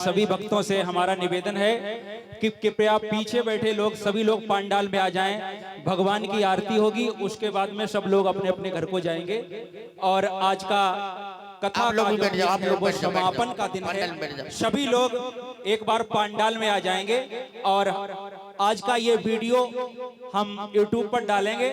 सभी भक्तों से हमारा निवेदन है कि कृपया पीछे बैठे लोग सभी लोग पंडाल में आ जाएं। भगवान की आरती होगी, उसके बाद में सब लोग अपने अपने घर को जाएंगे। और आज का कथा का जो दिन है वो समापन का दिन है। सभी लोग एक बार पंडाल में आ जाएंगे और आज का ये वीडियो हम YouTube पर डालेंगे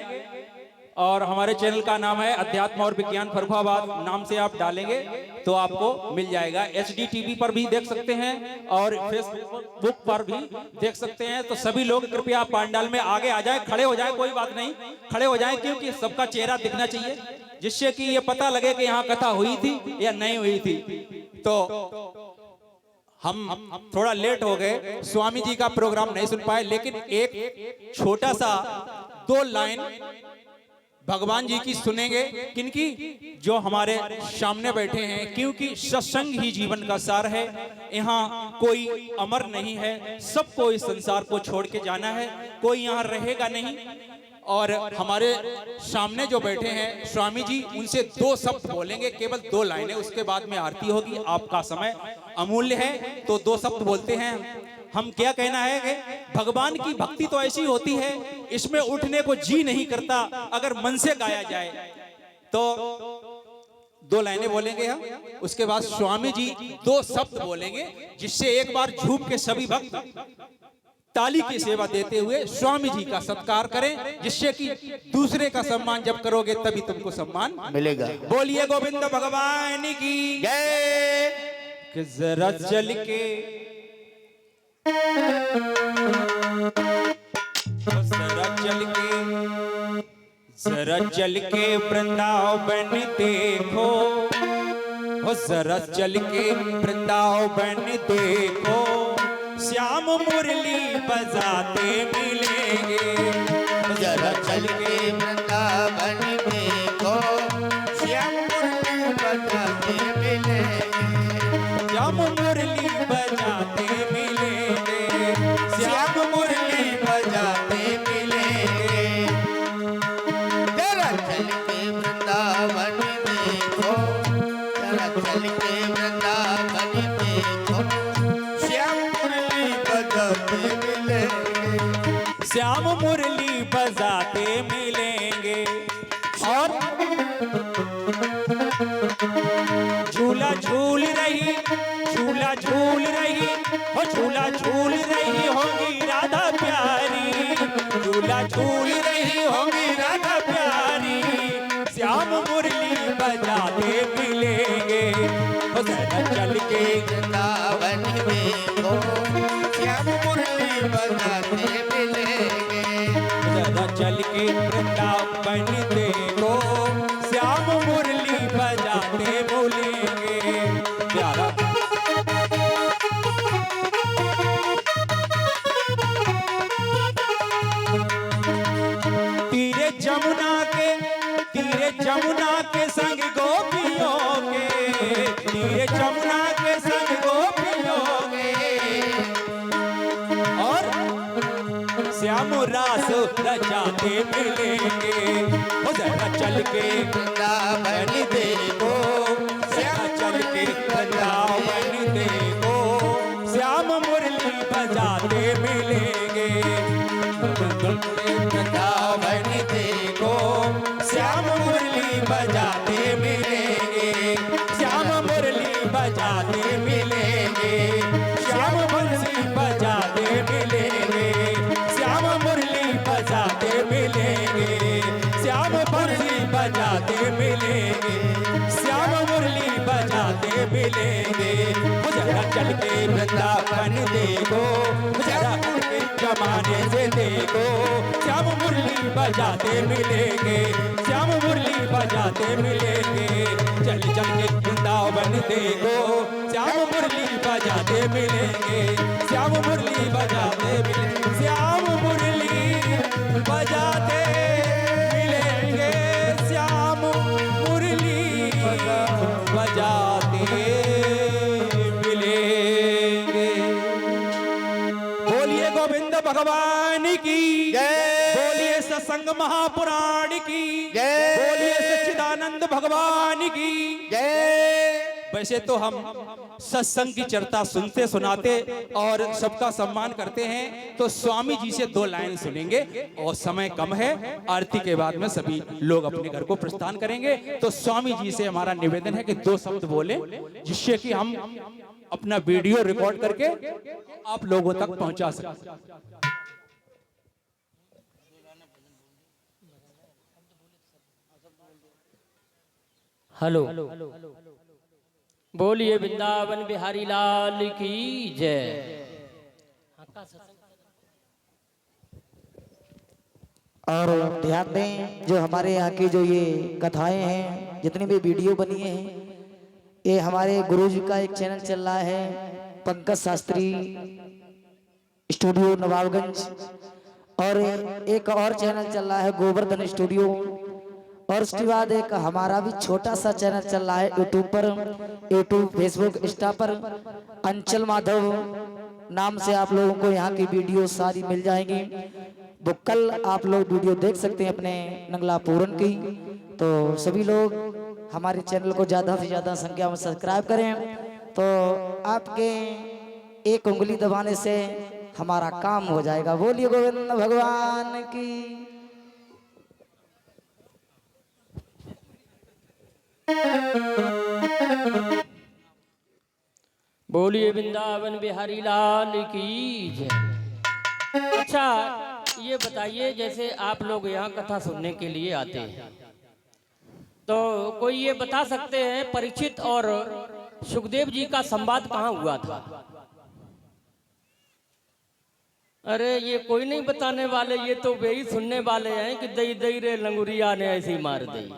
और हमारे चैनल का नाम है अध्यात्म और विज्ञान फर्रुखाबाद। नाम से आप डालेंगे तो आपको मिल जाएगा। HD TV पर भी देख सकते हैं और फेसबुक पर भी देख सकते हैं। तो सभी लोग कृपया पंडाल में आगे आ जाएं, खड़े हो जाएं, कोई बात नहीं, खड़े हो जाएं, क्योंकि सबका चेहरा दिखना चाहिए, जिससे कि ये पता लगे कि यहाँ कथा हुई थी या नहीं हुई थी। तो हम थोड़ा लेट हो गए, स्वामी जी का प्रोग्राम नहीं सुन पाए, लेकिन एक छोटा सा 2 लाइन भगवान जी की सुनेंगे। किनकी? जो हमारे सामने बैठे हैं, क्योंकि सत्संग ही जीवन का सार है। यहाँ कोई अमर नहीं है, सबको इस संसार को छोड़ के जाना है, कोई यहाँ रहेगा नहीं। और हमारे सामने जो बैठे हैं स्वामी जी, उनसे 2 शब्द बोलेंगे, केवल 2 लाइनें, उसके बाद में आरती होगी। आपका समय अमूल्य है तो 2 शब्द बोलते हैं। हम क्या कहना है कि भगवान की भक्ति तो ऐसी होती है, इसमें उठने को जी नहीं करता अगर मन से गाया जाए। तो 2 लाइनें बोलेंगे हम, उसके बाद स्वामी जी 2 शब्द बोलेंगे, जिससे एक बार झूम के सभी भक्त ताली की सेवा देते हुए स्वामी जी का सत्कार करें, जिससे कि दूसरे का सम्मान जब करोगे तभी तुमको सम्मान मिलेगा। बोलिए गोविंद भगवान की जय। कि जरा चल के जरा चल के वृंदावन देखो, जरा चल के वृंदावन देखो, श्याम मुरली बजाते मिलेंगे। जरा चल के वृंदावन देखो, श्याम मुरली बजाते मिलेंगे। श्याम मुरली बजाते मिलेंगे, श्याम मुरली बजाते मिलेंगे। जरा चल के वृंदावन देखो, जरा चल के वृंदावन देखो, श्याम मुरली बजाते मिलेंगे। श्याम मुरली बजाते मिलेंगे। और झूला झूल रही, झूला झूल रही, वो झूला झूल रही होगी राधा प्यारी, झूला झूल रही होगी राधा प्यारी। श्याम मुरली बजाते मिलेंगे। जरा चल के वृंदावन देखो, श्याम मुरली बजाते मिलेंगे। जरा चल के वृंदावन देखो, श्याम मुरली बजाते मिलेंगे। प्यारा तीरे जमुना के संग गोपियों के, तीरे जमुना के संग गोपियों के, और श्याम रास रचाते मिलेंगे। जरा चल के वृंदावन देखो, जरा चल के वृंदावन देखो, श्याम मुरली बजाते मिलेंगे। वृंदावन देखो, श्याम मुरली बजाते मिलेंगे, श्याम मुरली बजाते मिलेंगे, श्याम मुरली बजाते मिलेंगे, श्याम मुरली बजाते मिलेंगे, श्याम मुरली बजाते मिलेंगे, श्याम मुरली बजाते मिलेंगे। जरा चल के वृंदावन देखो, जरा उनके जमाने से देखो, श्याम मुरली बजाते मिलेंगे, श्याम मुरली बजाते मिलेंगे। चल चल के वृंदावन देखो, श्याम मुरली बजाते मिलेंगे, श्याम मुरली बजाते मिलेंगे, श्याम मुरली बजाते मिलेंगे, श्याम मुरली बजाते मिलेंगे। बोलिए गोविंद भगवान की जय। बोलिए सत्संग महापुराण की जय। बोलिए सच्चिदानंद भगवान की जय। वैसे तो हम सत्संग की चर्चा सुनते सुनाते और सबका सम्मान करते हैं, तो स्वामी जी से 2 लाइन सुनेंगे और समय कम है, आरती के बाद में सभी लोग अपने घर को प्रस्थान करेंगे। तो स्वामी जी से हमारा निवेदन है कि 2 शब्द बोले, जिससे कि हम अपना वीडियो रिकॉर्ड करके आप लोगों तक पहुंचा सकें। हेलो, बोलिए वृंदावन बिहारी लाल की जय। और ध्यान दें, जो हमारे यहाँ की जो ये कथाएं हैं, जितनी भी वीडियो बनी है, ये हमारे गुरु जी का एक चैनल चल रहा है, पंकज शास्त्री स्टूडियो नवाबगंज, और एक और चैनल चल रहा है गोवर्धन स्टूडियो, और उसके बाद एक हमारा भी छोटा सा चैनल चल रहा है यूट्यूब पर, यूट्यूब फेसबुक इंस्टा पर अंचल माधव नाम से आप लोगों को यहाँ की वीडियो सारी मिल जाएंगी। वो कल आप लोग वीडियो देख सकते हैं अपने नंगला पूरन की। तो सभी लोग हमारे चैनल को ज़्यादा से ज़्यादा संख्या में सब्सक्राइब करें, तो आपके एक उंगली दबाने से हमारा काम हो जाएगा। बोलिए गोविंद भगवान की। बोलिए वृंदावन बिहारी लाल की जय। अच्छा, ये बताइए, जैसे आप लोग यहाँ कथा सुनने के लिए आते हैं, तो कोई ये बता सकते हैं परीक्षित और सुखदेव जी का संवाद कहाँ हुआ था? अरे ये कोई नहीं बताने वाले, ये तो वे ही सुनने वाले हैं कि दई दई रे लंगुरिया ने ऐसी मार दी।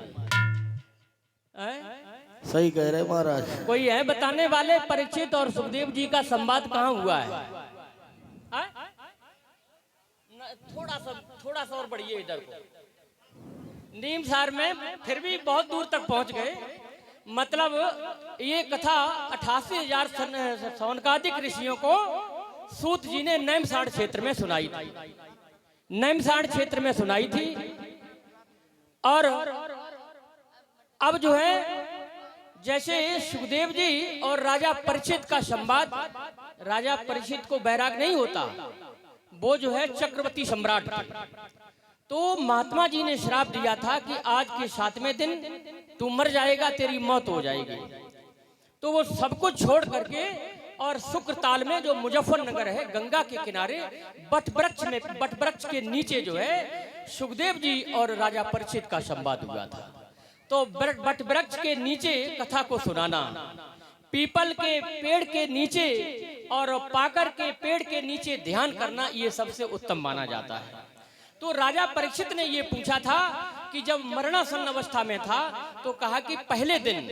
सही कह रहे महाराज। कोई है बताने वाले परीक्षित और सुखदेव जी का संवाद कहाँ हुआ है? थोड़ा सा और बढ़िए इधर को। नीमसार में फिर भी बहुत दूर तक पहुंच गए। मतलब ये कथा 88,000 सौनकादिक ऋषियों को सूत जी ने नैमसार क्षेत्र में सुनाई थी। नैमसार क्षेत्र में सुनाई थी। और अब जो है, जैसे सुखदेव जी और राजा परीक्षित का संवाद, राजा परीक्षित को बैराग नहीं होता, वो जो है चक्रवर्ती सम्राट थे। तो महात्मा जी ने श्राप दिया था कि आज के 7वें दिन तू मर जाएगा, तेरी मौत हो जाएगी। तो वो सब कुछ छोड़ करके और शुक्रताल में, जो मुजफ्फरनगर है, गंगा के किनारे बट वृक्ष के नीचे जो है सुखदेव जी और राजा परीक्षित का संवाद हुआ था। तो बट वृक्ष के नीचे कथा को सुनाना, पीपल के पेड़ के नीचे और पाकर के पेड़ के नीचे ध्यान करना, ये सबसे उत्तम माना जाता है। तो राजा परीक्षित ने ये पूछा था कि जब मरणासन अवस्था में था, तो कहा कि पहले दिन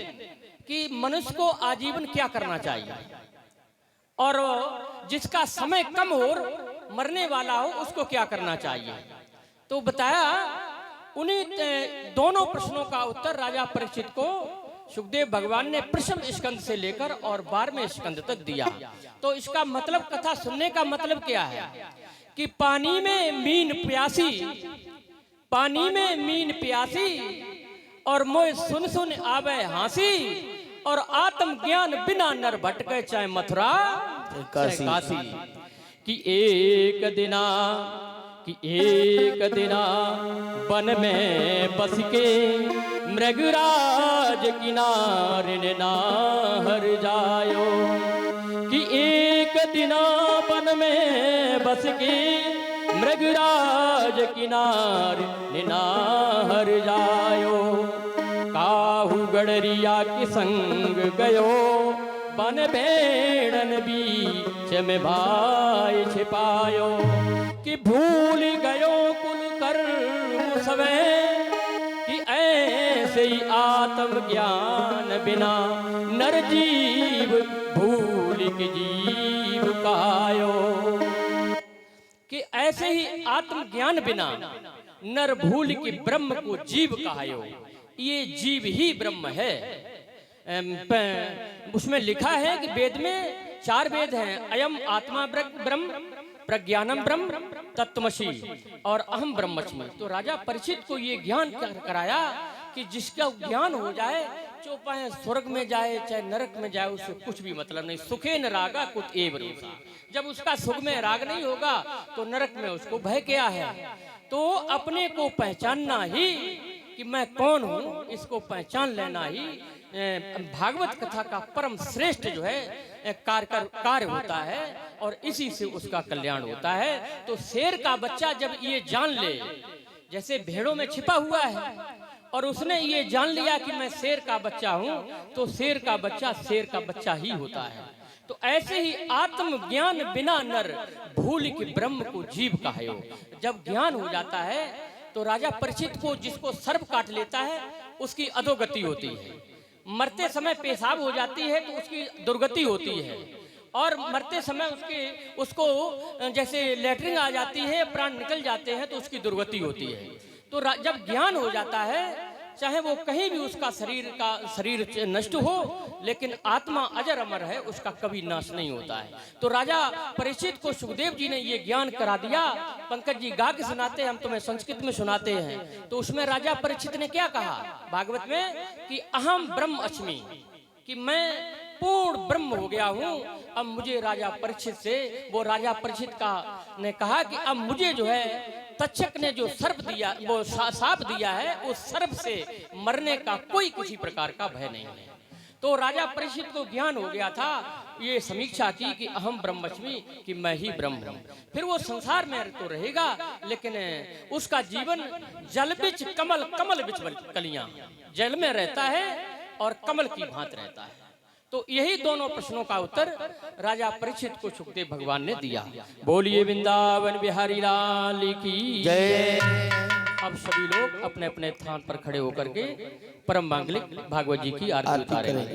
कि मनुष्य को आजीवन क्या करना चाहिए, और जिसका समय कम हो, मरने वाला हो, उसको क्या करना चाहिए। तो बताया, उन्हीं दोनों प्रश्नों का उत्तर राजा परीक्षित को सुखदेव भगवान ने प्रथम स्कंद से लेकर और 12वें स्कंद तक दिया। तो इसका मतलब, कथा सुनने का मतलब क्या है कि पानी में मीन प्यासी, पानी में मीन प्यासी, और मोय सुन सुन आवे हांसी, और आत्म ज्ञान बिना नर भटके चाहे मथुरा काशी। कि एक दिना वन में बस के मृगराज किनारे ना हर जायो। कि एक दिना वन में बस के मृगराज किनारे ना हर जायो। काहू गड़रिया के संग गयो, बन भेड़न बीच में भाई छिपायो। कि भूल गयो कुल कर्म सवे, कि ऐसे ही आत्म ज्ञान बिना नर जीव भूल के जीव कायो। कि ऐसे ही आत्म ज्ञान बिना नर भूल के ब्रह्म को जीव कहायो। ये जीव ही ब्रह्म है। उसमें लिखा है कि वेद में 4 वेद हैं, अयम आत्मा ब्रह्म, प्रज्ञानम ब्रह्म, तत्त्वमसि और अहम ब्रह्मस्मि। तो राजा परीक्षित को ये ज्ञान कराया कि जिसका ज्ञान हो जाए चाहे स्वर्ग में जाए चाहे नरक में जाए, उससे कुछ भी मतलब नहीं। सुखे न रागा कुत एव रूसा, जब उसका सुख में राग नहीं होगा तो नरक में उसको भय क्या है। तो अपने को पहचानना ही कि मैं कौन हूँ, इसको पहचान लेना ही भागवत कथा का परम श्रेष्ठ जो है कार्य होता है, और इसी से उसका कल्याण होता है। तो शेर का बच्चा जब ये जान ले, जैसे भेड़ों में छिपा हुआ है और उसने ये जान लिया कि मैं शेर का बच्चा हूं, तो शेर का बच्चा ही होता है। तो ऐसे ही आत्मज्ञान बिना नर भूल के ब्रह्म को जीव कहायो। जब ज्ञान हो जाता है तो राजा परीक्षित को, जिसको सर्प काट लेता है उसकी अधोगति होती है, मरते समय पेशाब हो जाती है तो उसकी दुर्गति होती है, और मरते समय उसको जैसे लैट्रिन आ जाती है, प्राण निकल जाते हैं तो उसकी दुर्गति होती है। तो जब ज्ञान हो जाता है, चाहे वो कहीं भी उसका शरीर नष्ट हो, लेकिन आत्मा अजर अमर है, उसका कभी नाश नहीं होता है। तो राजा परीक्षित को सुखदेव जी ने ये ज्ञान करा दिया। पंकज जी गा के सुनाते हैं, हम तुम्हें संस्कृत में सुनाते हैं। तो उसमें राजा परीक्षित ने क्या कहा भागवत में कि अहम ब्रह्म अस्मि, कि मैं पूर्ण ब्रह्म हो गया हूँ। अब मुझे राजा परीक्षित से, वो राजा परीक्षित का ने कहा कि अब मुझे जो है तक्षक ने जो सर्प दिया, वो साप दिया है, उस सर्प से मरने का कोई किसी प्रकार का भय नहीं है। तो राजा परीक्षित को ज्ञान हो गया था, ये समीक्षा की कि अहम ब्रह्मस्मि, कि मैं ही ब्रह्म हूँ। फिर वो संसार में तो रहेगा, लेकिन उसका जीवन जल बिच कमल बिच कलियां, जल में रहता है और कमल की भांत रहता है। तो यही दोनों प्रश्नों का उत्तर राजा परीक्षित को सुखदेव भगवान ने दिया। बोलिए वृंदावन बिहारी लाल की जय। अब सभी लोग अपने अपने स्थान पर खड़े होकर के परम मांगलिक भागवत जी की आरती उतारेंगे।